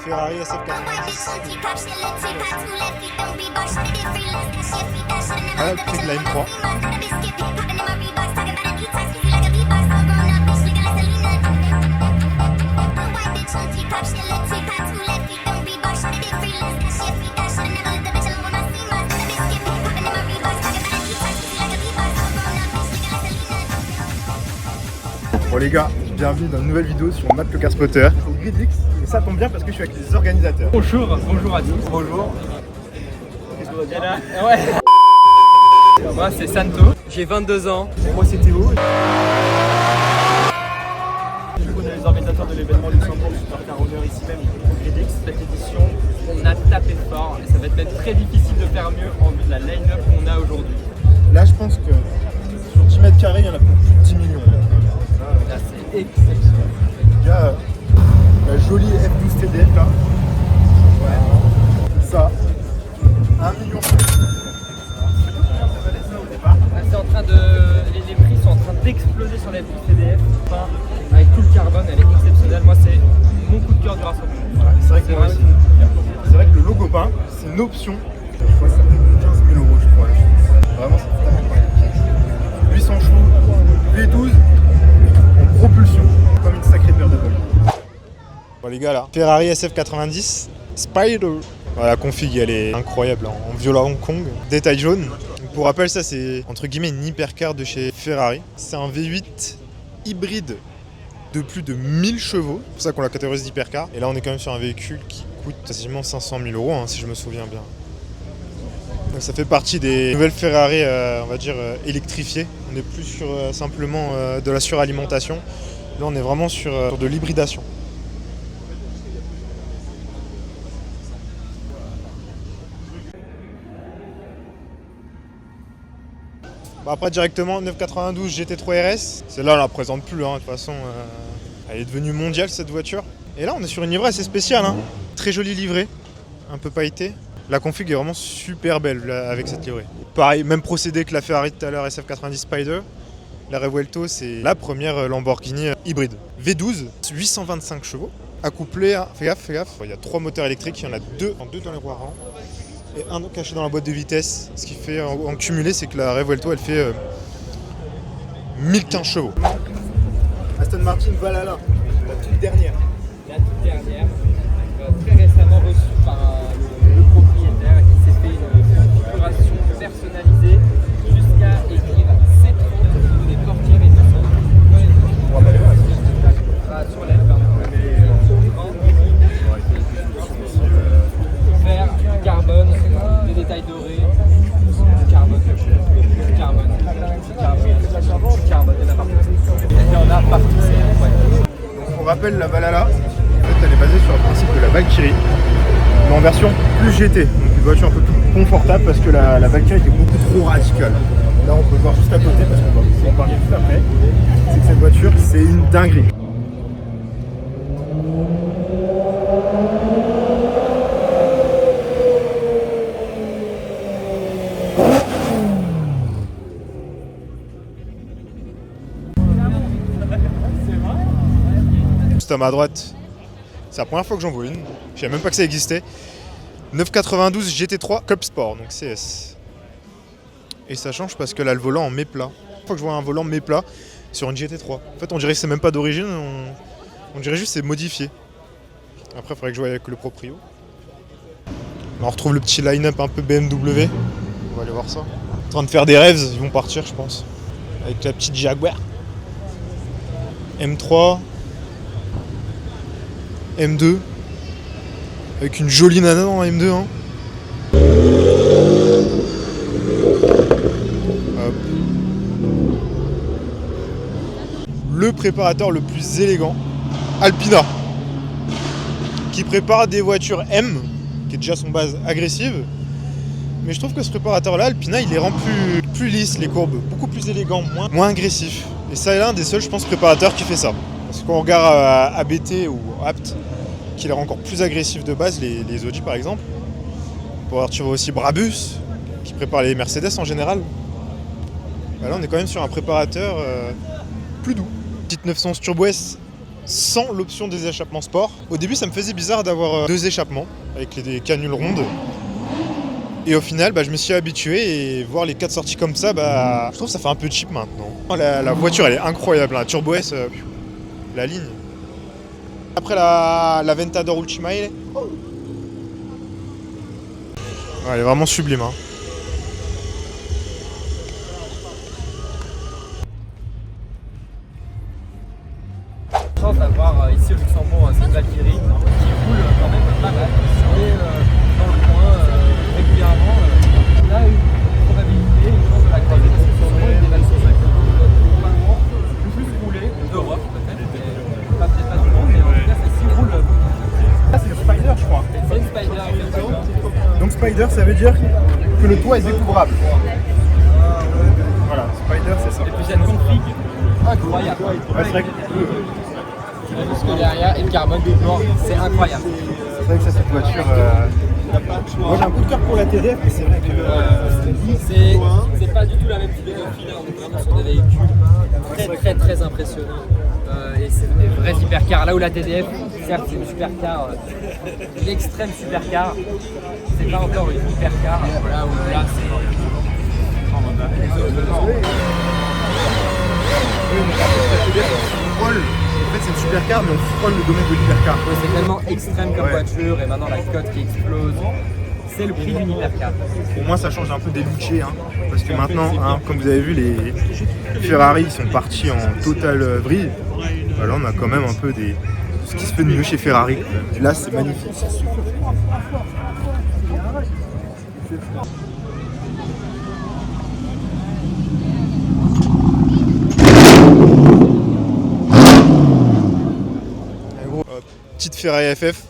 Ferrari SF90. Ah, le prix de la M3. Bon les gars, bienvenue dans une nouvelle vidéo sur Matt le Car Spotter. C'est Gridlix et ça tombe bien parce que je suis avec les organisateurs. Bonjour à tous. Bonjour. Qu'est-ce que vous dire là? Ouais. Moi c'est Santo, j'ai 22 ans. Et moi c'est Théo. Du coup on est les organisateurs de l'événement Luxembourg Supercar Honneur ici même au Gridlix. Cette édition on a tapé fort et ça va être même très difficile de faire mieux en vue de la line-up qu'on a aujourd'hui. Là je pense que sur 10 mètres carrés il y en a pour plus de 10 millions. Là c'est exceptionnel. Il y a la jolie F12 TDF là. Ouais. Ça. 1 million. C'est en train de. Les prix sont en train d'exploser sur la F12 TDF. Enfin, avec tout le carbone, elle est exceptionnelle. Moi c'est mon coup de cœur du rassemblement. Voilà, c'est vrai que moi aussi. C'est vrai que le logo peint, c'est une option. Ouais, ça coûte 15 000 euros je crois. Vraiment c'est vraiment incroyable. 800 chevaux, V12 en propulsion, comme une sacrée paire de bol. Bon les gars là, Ferrari SF90 Spider. Voilà, la config elle est incroyable en violet Hong Kong, détail jaune. Pour rappel ça c'est entre guillemets une hypercar de chez Ferrari. C'est un V8 hybride de plus de 1000 chevaux, c'est pour ça qu'on la catégorise d'hypercar. Et là on est quand même sur un véhicule qui coûte quasiment 500 000 euros si je me souviens bien. Donc ça fait partie des nouvelles Ferrari on va dire électrifiées. On n'est plus sur simplement de la suralimentation. Là on est vraiment sur de l'hybridation. Après directement 992 GT3 RS, celle-là on la présente plus, de toute façon elle est devenue mondiale cette voiture. Et là on est sur une livrée assez spéciale, très jolie livrée, un peu pailletée. La config est vraiment super belle là, avec cette livrée. Pareil, même procédé que la Ferrari tout à l'heure SF90 Spider. La Revuelto c'est la première Lamborghini hybride. V12, 825 chevaux, accouplé à... Fais gaffe, il y a 3 moteurs électriques, il y en a 2 dans les roues avant. Et un caché dans la boîte de vitesse. Ce qui fait en cumulé, c'est que la Revuelto elle fait 1015 chevaux. Aston Martin Valhalla, la toute dernière. La toute dernière, très récemment reçue par le propriétaire qui s'est fait une configuration personnalisée jusqu'à écrire C30 au niveau des portières et tout ça. On va pas les voir. Sur l'aile, pardon. Vert, carbone, des détails dorés, carbone, il y en a partout. Il y en a partout, c'est incroyable. Donc on rappelle la Valhalla, en fait elle est basée sur le principe de la Valkyrie, mais en version plus GT, donc une voiture un peu plus confortable parce que la Valkyrie était beaucoup trop radicale. Là on peut le voir juste à côté parce qu'on va en parler juste après, c'est que cette voiture c'est une dinguerie. À ma droite, c'est la première fois que j'en vois une, je savais même pas que ça existait. 992 GT3 Cup Sport, donc CS. Et ça change parce que là le volant en méplat. La fois que je vois un volant méplat sur une GT3. En fait on dirait que c'est même pas d'origine, on dirait juste que c'est modifié. Après il faudrait que je voie avec le proprio. On retrouve le petit line-up un peu BMW. On va aller voir ça. En train de faire des rêves, ils vont partir je pense. Avec la petite Jaguar. M3. M2 avec une jolie nana dans la M2 Hop. Le préparateur le plus élégant, Alpina, qui prépare des voitures M, qui est déjà son base agressive, mais je trouve que ce préparateur là, Alpina, il les rend plus lisses les courbes, beaucoup plus élégants, moins agressifs. Et ça est l'un des seuls je pense préparateurs qui fait ça. Parce qu'on regarde ABT ou Apt, qui les rend encore plus agressifs de base, les Audi par exemple. Pour avoir, tu vois aussi Brabus, qui prépare les Mercedes en général. Là on est quand même sur un préparateur plus doux. Petite 911 Turbo S sans l'option des échappements sport. Au début, ça me faisait bizarre d'avoir 2 échappements avec les canules rondes. Et au final, je me suis habitué et voir les 4 sorties comme ça, je trouve que ça fait un peu cheap maintenant. La voiture, elle est incroyable, hein. Turbo S, la ligne. Après la Ventador Ultima, elle est vraiment sublime. Hein. Chance d'avoir ici au Luxembourg cette Valkyrie qui roule quand même pas mal. On est dans le coin régulièrement. On a une probabilité, une chance de la croiser parce que sur le moment, il est probablement le plus roulé d'Europe peut-être, mais peut-être pas du monde, mais en tout cas celle-ci roule. Ah, c'est le Spider, je crois. C'est une Spider effectivement. Donc Spider, ça veut dire que le toit est découvrable. Voilà, Spider, c'est ça. Et puis cette config incroyable. Ouais, c'est vrai que Parce que derrière, et le carbone du bord, c'est incroyable. c'est vrai que ça, cette voiture. Moi, j'ai un coup de cœur pour la TDF, mais c'est vrai que. C'est pas du tout la même philosophie là, on est vraiment sur des véhicules très très impressionnants. Et c'est des vrais hypercars. Là où la TDF, certes c'est une supercar, l'extrême supercar, c'est pas encore une hypercar. Là où là c'est. En fait, c'est une supercar, mais on frôle le domaine de l'hypercar. Ouais, c'est tellement extrême comme voiture, et maintenant la cote qui explose. C'est le prix d'une hypercar. Pour moi, ça change un peu des Lucci, hein, parce que maintenant, comme vous avez vu, les Ferrari sont partis en totale vrille. Là, on a quand même un peu ce qui se fait de mieux chez Ferrari. Et là, c'est magnifique. Petite Ferrari FF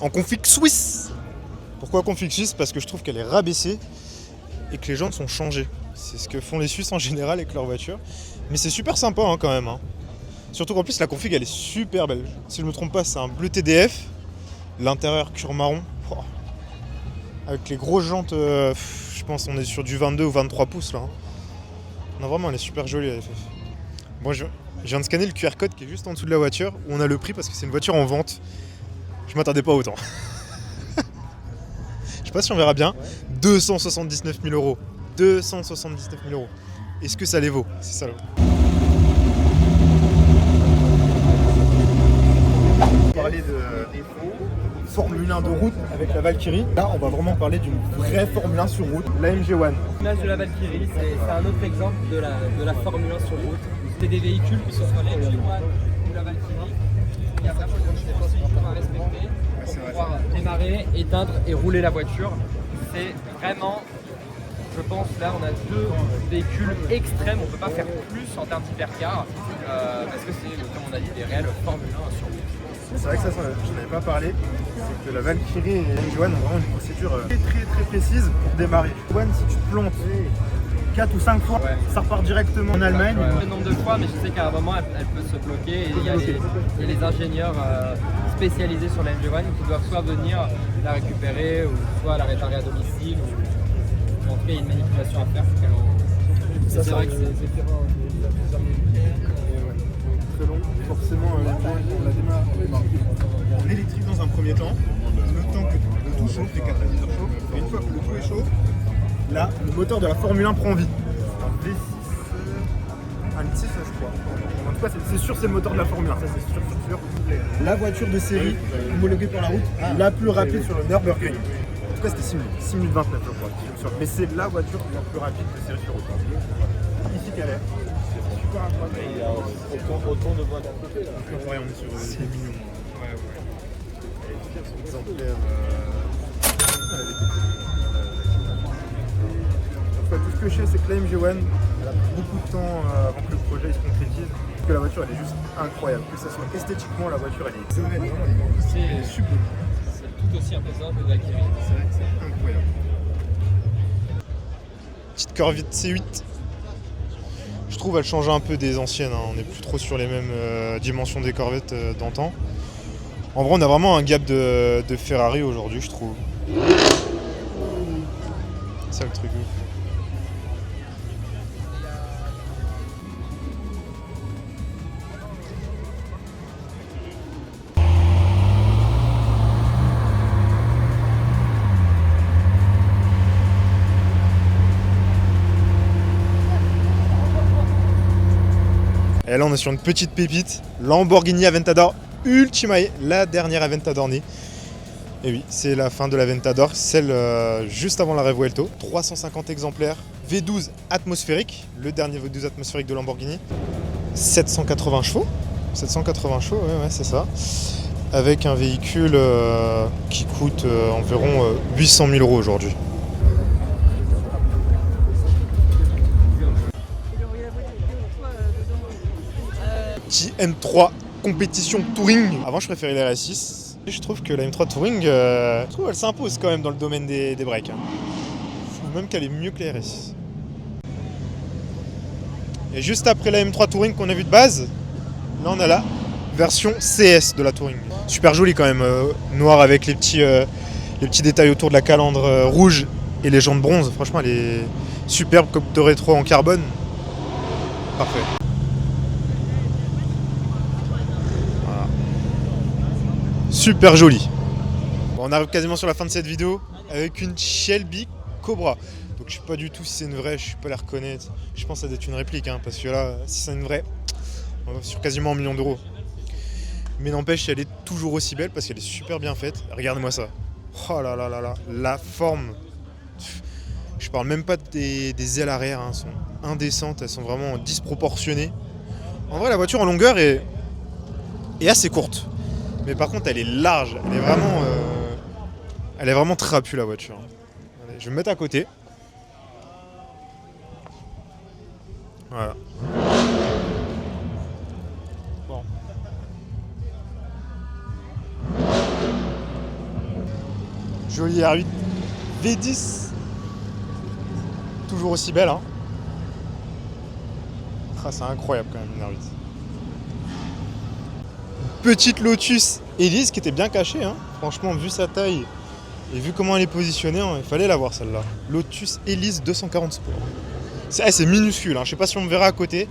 en config suisse. Pourquoi config suisse? Parce que je trouve qu'elle est rabaissée et que les jantes sont changées. C'est ce que font les Suisses en général avec leur voiture. Mais c'est super sympa quand même. Hein. Surtout qu'en plus la config elle est super belle. Si je me trompe pas, c'est un bleu TDF. L'intérieur cuir marron. Oh. Avec les grosses jantes, je pense on est sur du 22 ou 23 pouces là. Hein. Non vraiment elle est super jolie la FF. Bon, je viens de scanner le QR code qui est juste en dessous de la voiture où on a le prix parce que c'est une voiture en vente. Je m'attendais pas autant. Je sais pas si on verra bien. 279 000 euros. 279 000 euros. Est-ce que ça les vaut? C'est ça. On va parler de Formule 1 de route avec la Valkyrie. Là, on va vraiment parler d'une vraie Formule 1 sur route, la MG1. L'image de la Valkyrie, c'est un autre exemple de la Formule 1 sur route. C'est des véhicules, que ce soit la MG1 ou la Valkyrie, il y a vraiment une procédure à respecter pour pouvoir démarrer, éteindre et rouler la voiture. C'est vraiment, je pense, là on a 2 véhicules extrêmes, on ne peut pas faire plus en termes d'hypercar, parce que c'est, comme on a dit, des réels Formule 1 sur route. C'est vrai que ça, je n'avais pas parlé, c'est que la Valkyrie et la MG1 ont vraiment une procédure très précise pour démarrer. One, si tu te plantes 4 ou 5 fois, ça repart directement en Allemagne. Le nombre de fois, mais je sais qu'à un moment elle peut se bloquer et il y a les ingénieurs spécialisés sur la MG1 qui doivent soit venir la récupérer ou soit la réparer à domicile ou en tout cas il y a une manipulation à faire. C'est vrai que c'est très long. Forcément, on la démarre en électrique dans un premier temps, le temps que le tout chauffe, les catalyseurs chauffent, et une fois que le tout est chaud, là, le moteur de la Formule 1 prend vie. Un V6, un 6 je crois. En tout cas, c'est sûr, c'est le moteur de la Formule 1, ça c'est sûr. La voiture de série homologuée pour la route, la plus rapide sur le Nürburgring. En tout cas, c'était 6 minutes 29 je crois. Mais c'est la voiture la plus rapide de série sur route. Ici qu'elle est. C'est super incroyable. Il y a autant de voies d'un côté là. Ouais, on est sur des millions. Ouais. Exemplaire. Tout ce que je sais, c'est que la MG1, elle a pris beaucoup de temps avant que le projet se concrétise. Que la voiture, elle est juste incroyable. Que ça soit esthétiquement, la voiture, elle est exceptionnelle. C'est sublime. C'est tout aussi impressionnant que la Valkyrie. C'est vrai que c'est incroyable. Petite Corvette C8. Je trouve elle change un peu des anciennes. Hein. On n'est plus trop sur les mêmes dimensions des Corvettes d'antan. En vrai, on a vraiment un gap de Ferrari aujourd'hui, je trouve. C'est ça le truc. Et là on est sur une petite pépite, Lamborghini Aventador Ultimae, la dernière Aventador née. Et oui, c'est la fin de l'Aventador, celle juste avant la Revuelto. 350 exemplaires, V12 atmosphérique, le dernier V12 atmosphérique de Lamborghini. 780 chevaux, 780 chevaux, ouais c'est ça. Avec un véhicule qui coûte environ 800 000 € aujourd'hui. Petit M3 compétition touring. Avant je préférais la RS6. Je trouve que la M3 touring, je trouve elle s'impose quand même dans le domaine des breaks. Je trouve même qu'elle est mieux que la RS6. Et juste après la M3 touring qu'on a vu de base, là on a la version CS de la touring. Super jolie quand même, noir avec les petits détails autour de la calandre rouge et les jantes bronze. Franchement elle est superbe, comme de rétro en carbone. Parfait. Voilà. Super jolie. Bon, on arrive quasiment sur la fin de cette vidéo avec une Shelby Cobra. Donc je sais pas du tout si c'est une vraie, je sais pas la reconnaître. Je pense que ça doit être une réplique, hein, parce que là, si c'est une vraie, on va sur quasiment 1 million d'euros. Mais n'empêche, elle est toujours aussi belle parce qu'elle est super bien faite. Regardez-moi ça. Oh là là là là, la forme. Je parle même pas des ailes arrière, hein, elles sont indécentes, elles sont vraiment disproportionnées. En vrai, la voiture en longueur est assez courte. Mais par contre, elle est large, elle est vraiment trapue la voiture. Allez, je vais me mettre à côté. Voilà. Bon. Jolie R8 V10. Toujours aussi belle, hein. Ah, c'est incroyable quand même une R8. Petite Lotus Elise qui était bien cachée, hein. Franchement, vu sa taille et vu comment elle est positionnée, hein, il fallait la voir celle-là. Lotus Elise 240 Sport. C'est minuscule, hein. Je sais pas si on me verra à côté.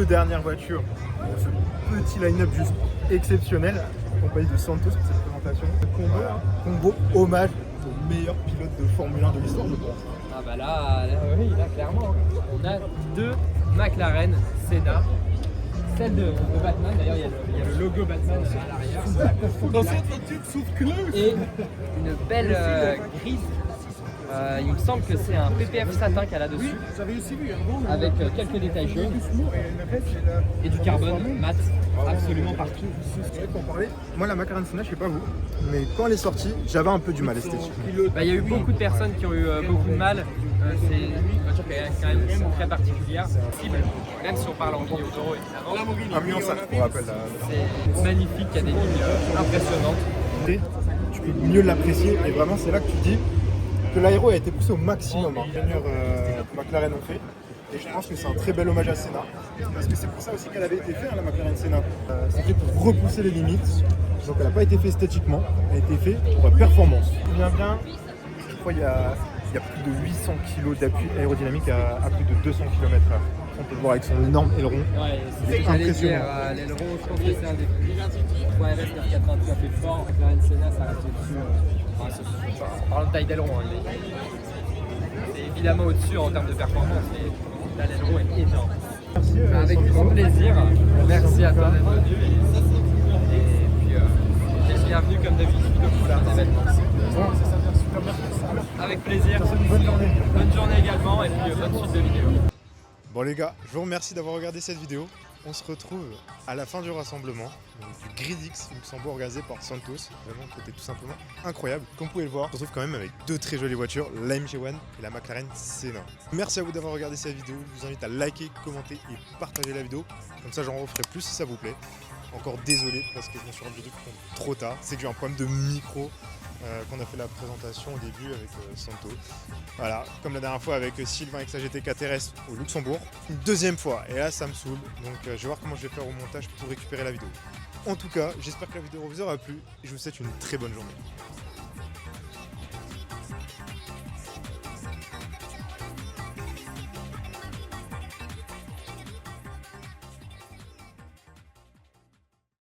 Dernière voiture, ce petit line-up juste exceptionnel, accompagné de Santos pour cette présentation. Combo hommage au meilleur pilote de Formule 1 de l'histoire, je pense. Ah bah là, oui, là clairement, on a 2 McLaren Senna, celle de Batman, d'ailleurs il y a le logo Batman à l'arrière. Dans cette voiture, sauf que là et une belle grise. Il me semble que c'est un PPF satin qu'elle a dessus, avec quelques détails jaunes et du carbone mat absolument partout. C'est vrai qu'on parlait. Moi, la McLaren Senna, je sais pas vous, mais quand elle est sortie, j'avais un peu du mal esthétique. Bah, il y a eu beaucoup de personnes qui ont eu beaucoup de mal. C'est une voiture qui est quand même très particulière, même si on parle en millions d'euros évidemment. 1,5 million, on rappelle. C'est magnifique, il y a des lignes impressionnantes. Tu peux mieux l'apprécier et vraiment, c'est là que tu dis que l'aéro a été poussé au maximum. Les ingénieurs McLaren ont fait. Et je pense que c'est un très bel hommage à Senna. Parce que c'est pour ça aussi qu'elle avait été faite, la McLaren Senna. C'était pour repousser les limites. Donc elle n'a pas été faite esthétiquement, elle a été faite pour la performance. Bien, je crois qu'il y a plus de 800 kg d'appui aérodynamique à plus de 200 km/h. On peut le voir avec son énorme aileron. Ouais, c'est impressionnant. L'aileron, je pense que c'est un des plus. Ouais, RS 422 a fait fort. McLaren Senna, ça reste au-dessus. En parlant de taille d'aileron, hein, c'est évidemment au-dessus en termes de performance, mais là l'aileron est énorme. Merci. Avec grand plaisir. Merci à toi d'être venu. Et puis, bienvenue comme d'habitude au prochain événement. Avec plaisir. Bonne journée. Bonne journée également et puis bonne suite de vidéos. Bon les gars, je vous remercie d'avoir regardé cette vidéo. On se retrouve à la fin du rassemblement donc du Gridix Luxembourg organisé par Santos, vraiment qui était tout simplement incroyable. Comme vous pouvez le voir, on se retrouve quand même avec 2 très jolies voitures, la MG1 et la McLaren Senna. Merci à vous d'avoir regardé cette vidéo, je vous invite à liker, commenter et partager la vidéo, comme ça j'en referai plus si ça vous plaît. Encore désolé parce que je me suis rendu compte trop tard, c'est que j'ai un problème de micro. Qu'on a fait la présentation au début avec Santo. Voilà, comme la dernière fois avec Sylvain avec sa GT4 RS au Luxembourg. Une deuxième fois, et là ça me saoule, donc je vais voir comment je vais faire au montage pour récupérer la vidéo. En tout cas, j'espère que la vidéo vous aura plu et je vous souhaite une très bonne journée.